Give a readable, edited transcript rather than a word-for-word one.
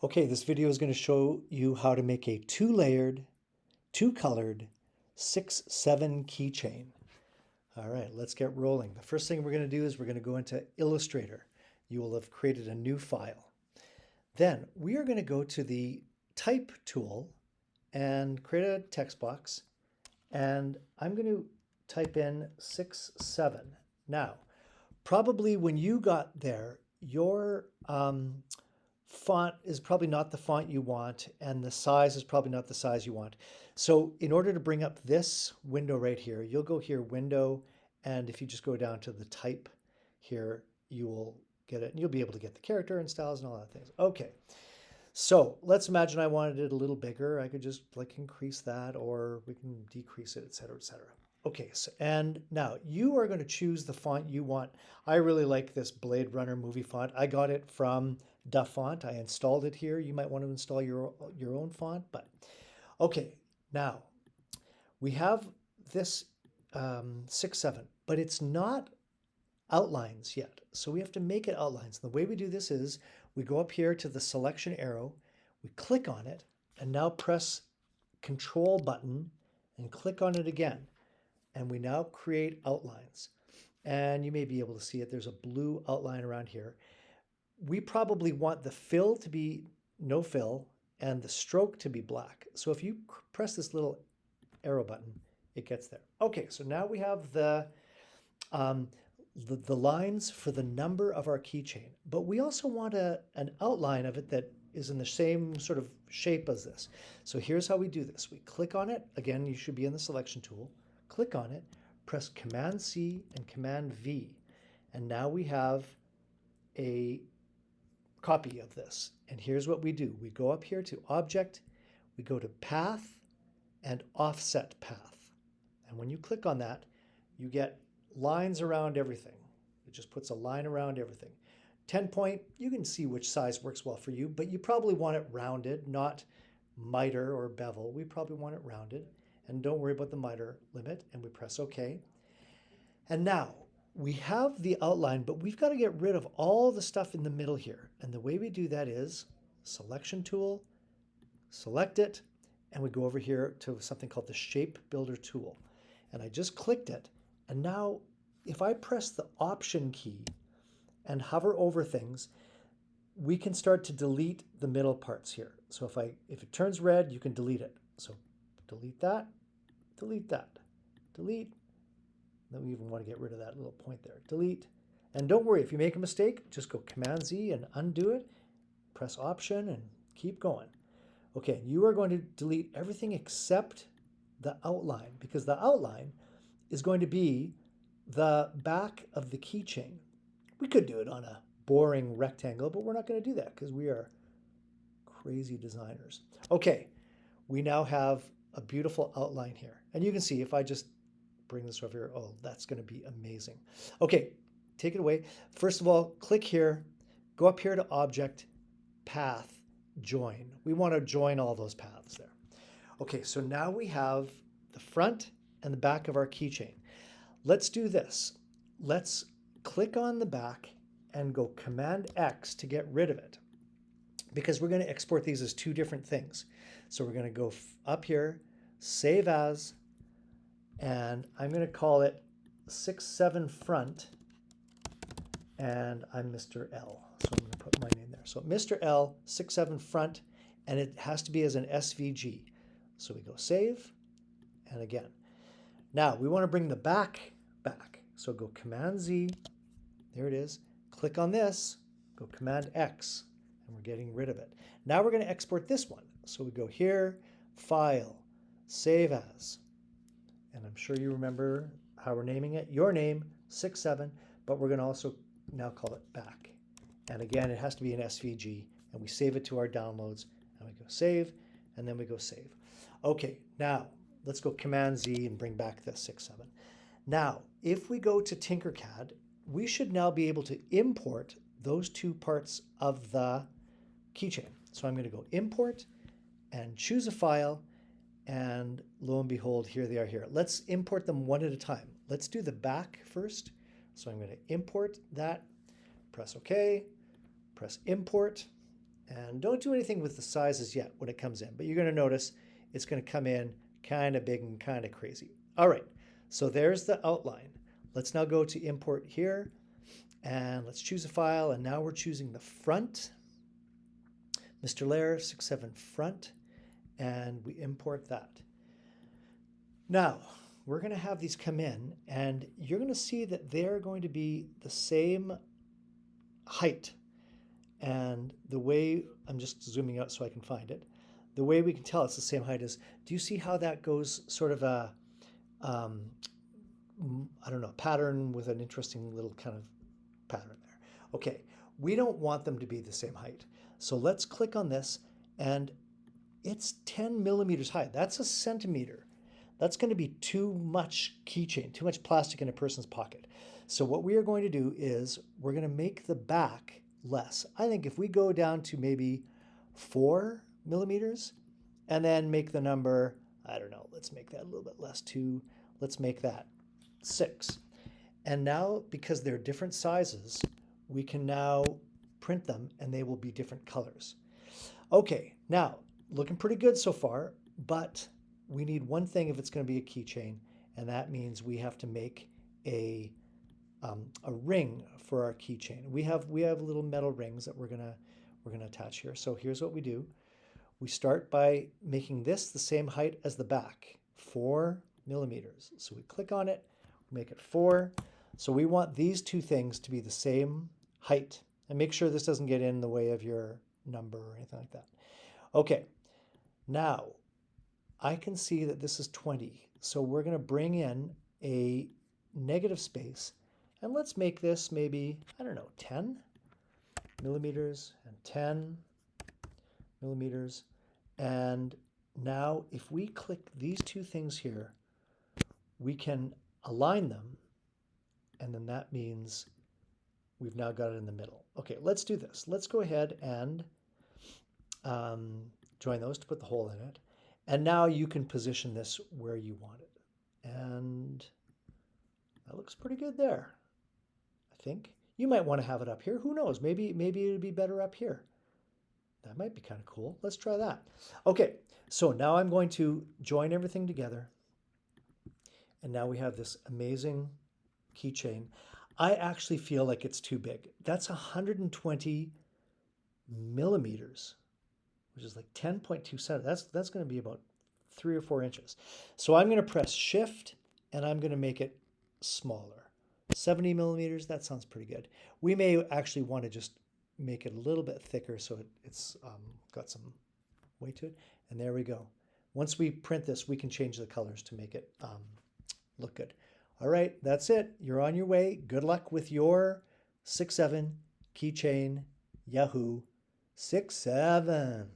Okay, this video is going to show you how to make a two-layered, two-colored 6-7 keychain. All right, let's get rolling. The first thing we're going to do is we're going to go into Illustrator. You will have created a new file. Then we are going to go to the Type tool and create a text box. And I'm going to type in 6-7. Now, probably when you got there, your font is probably not the font you want, and the size is probably not the size you want. So in order to bring up this window right here, you'll go here, Window, and if you just go down to the Type here, you will get it, and you'll be able to get the character and styles and all that things. Okay, so let's imagine I wanted it a little bigger. I could just like increase that, or we can decrease it, etc., etc. Okay, so, and now you are going to choose the font you want. I really like this Blade Runner movie font. I got it from Da Font. I installed it here. You might want to install your own font, but okay. Now we have this 6-7, but it's not outlines yet. So we have to make it outlines. The way we do this is we go up here to the selection arrow, we click on it, and now press Control button and click on it again. And we now create outlines. And you may be able to see it. There's a blue outline around here. We probably want the fill to be no fill and the stroke to be black. So if you press this little arrow button, it gets there. Okay, so now we have the lines for the number of our keychain, but we also want an outline of it that is in the same sort of shape as this. So here's how we do this. We click on it. Again, you should be in the selection tool. Click on it, press Command C and Command V, and now we have a copy of this. And here's what we do. We go up here to Object, we go to Path and Offset Path. And when you click on that, you get lines around everything. It just puts a line around everything. 10 point, you can see which size works well for you, but you probably want it rounded, not miter or bevel. We probably want it rounded. And don't worry about the miter limit, and we press OK. And now we have the outline, but we've got to get rid of all the stuff in the middle here. And the way we do that is selection tool, select it, and we go over here to something called the Shape Builder tool. And I just clicked it. And now if I press the Option key and hover over things, we can start to delete the middle parts here. So if it turns red, you can delete it. So delete that, delete that, delete. Then we even want to get rid of that little point there. Delete. And don't worry, if you make a mistake, just go Command Z and undo it. Press Option and keep going. Okay, you are going to delete everything except the outline, because the outline is going to be the back of the keychain. We could do it on a boring rectangle, but we're not going to do that because we are crazy designers. Okay, we now have a beautiful outline here. And you can see if I just bring this over here, oh, that's going to be amazing. Okay, take it away. First of all, click here, go up here to Object, Path, Join. We want to join all those paths there. Okay, so now we have the front and the back of our keychain. Let's do this. Let's click on the back and go Command X to get rid of it, because we're going to export these as two different things. So we're going to go up here, Save As, and I'm going to call it 6-7 Front, and I'm Mr. L. So I'm going to put my name there. So Mr. L, 6-7 Front, and it has to be as an SVG. So we go Save, and again. Now we want to bring the back. So go Command Z, there it is. Click on this, go Command X, and we're getting rid of it. Now we're going to export this one. So we go here, File, Save As. And I'm sure you remember how we're naming it. Your name, 6-7, but we're going to also now call it back. And again, it has to be an SVG, and we save it to our downloads, and we go Save, and then we go Save. Okay, now let's go Command Z and bring back the 6-7. Now, if we go to Tinkercad, we should now be able to import those two parts of the keychain. So I'm going to go Import and choose a file, and lo and behold, here they are here. Let's import them one at a time. Let's do the back first. So I'm going to import that, press OK, press Import, And don't do anything with the sizes yet when it comes in, but you're going to notice it's going to come in kind of big and kind of crazy. All right, so there's the outline. Let's now go to import here and let's choose a file. And now we're choosing the front, Mr. Layer 67 front, and we import that. Now we're going to have these come in and you're going to see that they're going to be the same height. And the way, I'm just zooming out so I can find it, the way we can tell it's the same height is, do you see how that goes sort of a, I don't know, pattern with an interesting little kind of pattern there. Okay, we don't want them to be the same height. So let's click on this and it's 10 millimeters high. That's a centimeter. That's going to be too much keychain, too much plastic in a person's pocket. So what we are going to do is we're going to make the back less. I think if we go down to maybe 4 millimeters and then make the number, I don't know, let's make that a little bit less too. Let's make that 6. And now, because they're different sizes, we can now print them and they will be different colors. Okay, now looking pretty good so far, but we need one thing if it's going to be a keychain, and that means we have to make a ring for our keychain. We have little metal rings that we're gonna attach here. So here's what we do. We start by making this the same height as the back, 4 millimeters. So we click on it, make it 4. So we want these two things to be the same height. And make sure this doesn't get in the way of your number or anything like that. Okay, now I can see that this is 20. So we're going to bring in a negative space. And let's make this maybe, I don't know, 10 millimeters and 10 millimeters. And now if we click these two things here, we can align them. And then that means we've now got it in the middle. Okay, let's do this. Let's go ahead and join those to put the hole in it. And now you can position this where you want it. And that looks pretty good there, I think. You might want to have it up here. Who knows? Maybe it'd be better up here. That might be kind of cool. Let's try that. Okay, so now I'm going to join everything together. And now we have this amazing keychain. I actually feel like it's too big. That's 120 millimeters, which is like 10.2 centimeters. That's going to be about 3 or 4 inches. So I'm going to press Shift and I'm going to make it smaller. 70 millimeters, that sounds pretty good. We may actually want to just make it a little bit thicker so it's got some weight to it. And there we go. Once we print this, we can change the colors to make it look good. All right, that's it. You're on your way. Good luck with your 6.7 keychain Yahoo 6.7.